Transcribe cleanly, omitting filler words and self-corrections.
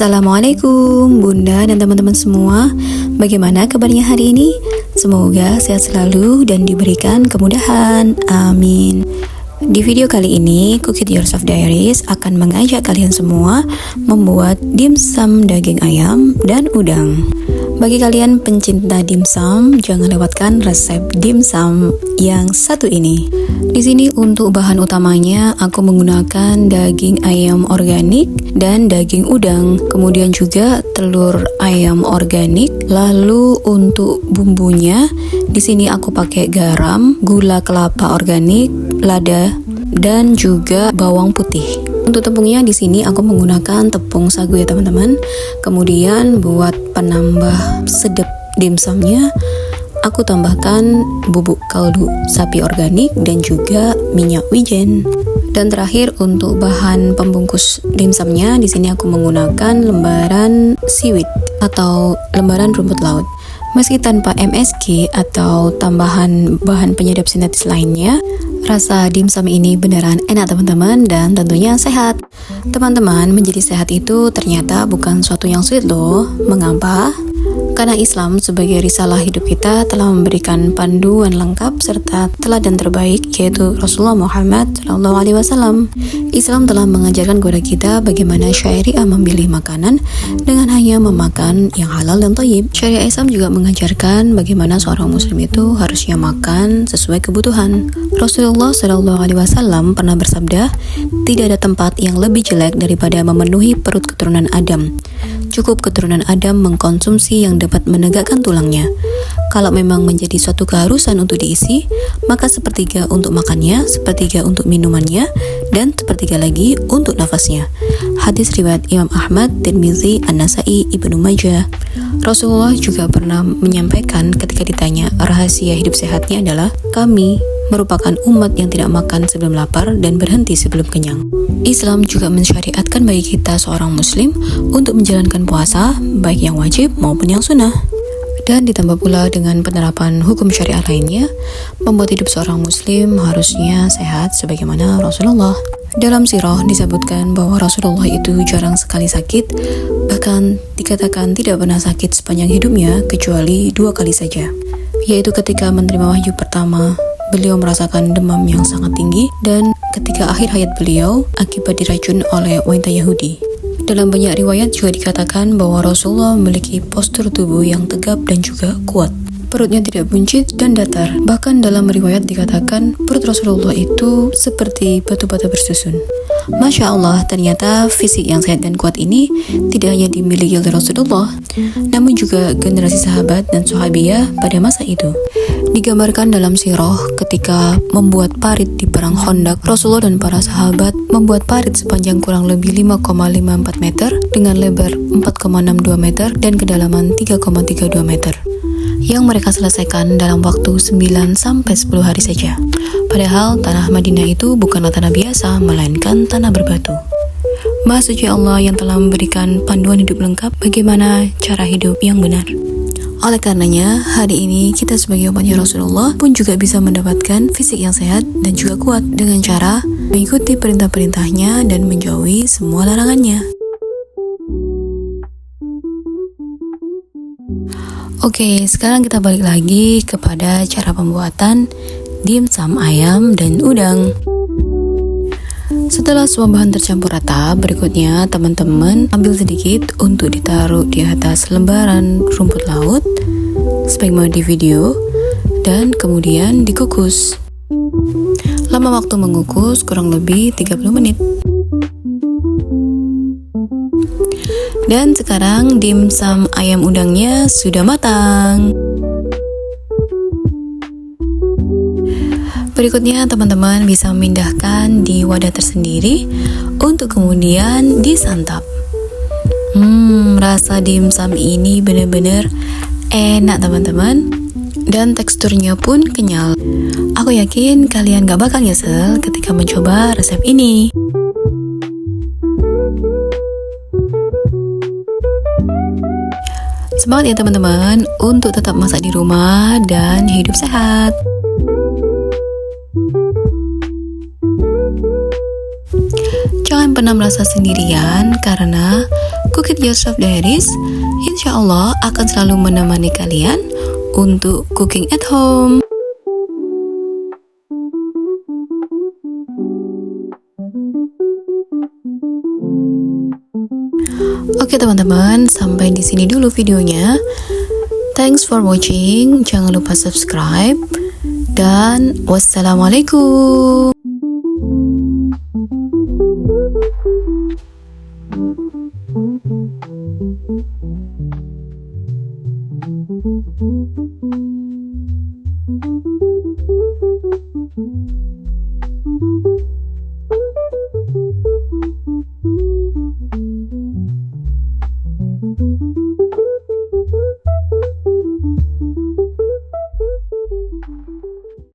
Assalamualaikum Bunda dan teman-teman semua. Bagaimana kabarnya hari ini? Semoga sehat selalu dan diberikan kemudahan. Amin. Di video kali ini, Cook It Yourself Diaries akan mengajak kalian semua membuat dimsum daging ayam dan udang. Bagi kalian pencinta dimsum, jangan lewatkan resep dimsum yang satu ini. Di sini untuk bahan utamanya aku menggunakan daging ayam organik dan daging udang, kemudian juga telur ayam organik. Lalu untuk bumbunya, di sini aku pakai garam, gula kelapa organik, lada, dan juga bawang putih. Untuk tepungnya di sini aku menggunakan tepung sagu ya teman-teman. Kemudian buat penambah sedap dimsumnya, aku tambahkan bubuk kaldu sapi organik dan juga minyak wijen. Dan terakhir untuk bahan pembungkus dimsumnya, di sini aku menggunakan lembaran seaweed atau lembaran rumput laut. Meski tanpa MSG atau tambahan bahan penyedap sintetis lainnya, rasa dimsum ini beneran enak teman-teman dan tentunya sehat. Teman-teman, menjadi sehat itu ternyata bukan suatu yang sulit loh. Mengapa? Karena Islam sebagai risalah hidup kita telah memberikan panduan lengkap serta teladan terbaik, yaitu Rasulullah Muhammad SAW. Islam telah mengajarkan kepada kita bagaimana syariah memilih makanan dengan hanya memakan yang halal dan thayyib. Syariah Islam juga mengajarkan bagaimana seorang muslim itu harusnya makan sesuai kebutuhan. Rasulullah SAW pernah bersabda, tidak ada tempat yang lebih jelek daripada memenuhi perut keturunan Adam. Cukup keturunan Adam mengkonsumsi yang dapat menegakkan tulangnya. Kalau memang menjadi suatu keharusan untuk diisi, maka sepertiga untuk makannya, sepertiga untuk minumannya, dan sepertiga lagi untuk nafasnya. Hadis riwayat Imam Ahmad, Tirmizi, An-Nasai, Ibnu Majah. Rasulullah juga pernah menyampaikan ketika ditanya rahasia hidup sehatnya adalah, kami merupakan umat yang tidak makan sebelum lapar dan berhenti sebelum kenyang. Islam juga mensyariatkan bagi kita seorang muslim untuk menjalankan puasa, baik yang wajib maupun yang sunnah. Dan ditambah pula dengan penerapan hukum syariah lainnya, membuat hidup seorang muslim harusnya sehat sebagaimana Rasulullah. Dalam sirah disebutkan bahwa Rasulullah itu jarang sekali sakit, bahkan dikatakan tidak pernah sakit sepanjang hidupnya kecuali 2 kali saja, yaitu ketika menerima wahyu pertama, beliau merasakan demam yang sangat tinggi, dan ketika akhir hayat beliau akibat diracun oleh wanita Yahudi. Dalam banyak riwayat juga dikatakan bahwa Rasulullah memiliki postur tubuh yang tegap dan juga kuat. Perutnya tidak buncit dan datar. Bahkan dalam riwayat dikatakan perut Rasulullah itu seperti batu bata bersusun. Masya Allah, ternyata fisik yang sehat dan kuat ini tidak hanya dimiliki oleh Rasulullah, namun juga generasi sahabat dan sahabiyah pada masa itu. Digambarkan dalam sirah ketika membuat parit di perang Khandaq, Rasulullah dan para sahabat membuat parit sepanjang kurang lebih 5,54 meter dengan lebar 4,62 meter dan kedalaman 3,32 meter, yang mereka selesaikan dalam waktu 9-10 hari saja. Padahal tanah Madinah itu bukanlah tanah biasa, melainkan tanah berbatu. Maha suci Allah yang telah memberikan panduan hidup lengkap bagaimana cara hidup yang benar. Oleh karenanya, hari ini kita sebagai umatnya Rasulullah pun juga bisa mendapatkan fisik yang sehat dan juga kuat dengan cara mengikuti perintah-perintahnya dan menjauhi semua larangannya. Oke, sekarang kita balik lagi kepada cara pembuatan dimsum ayam dan udang. Setelah semua bahan tercampur rata, berikutnya teman-teman ambil sedikit untuk ditaruh di atas lembaran rumput laut sebagaimana di video, dan kemudian dikukus. Lama waktu mengukus kurang lebih 30 menit. Dan sekarang dimsum ayam udangnya sudah matang. Berikutnya teman-teman bisa memindahkan di wadah tersendiri untuk kemudian disantap. Rasa dimsum ini benar-benar enak teman-teman, dan teksturnya pun kenyal. Aku yakin kalian gak bakal nyesel ketika mencoba resep ini. Semangat ya teman-teman untuk tetap masak di rumah dan hidup sehat. Jangan pernah merasa sendirian karena Cook It Yourself Diaries, insya Allah akan selalu menemani kalian untuk cooking at home. Oke teman-teman, sampai di sini dulu videonya. Thanks for watching. Jangan lupa subscribe. Dan wassalamualaikum.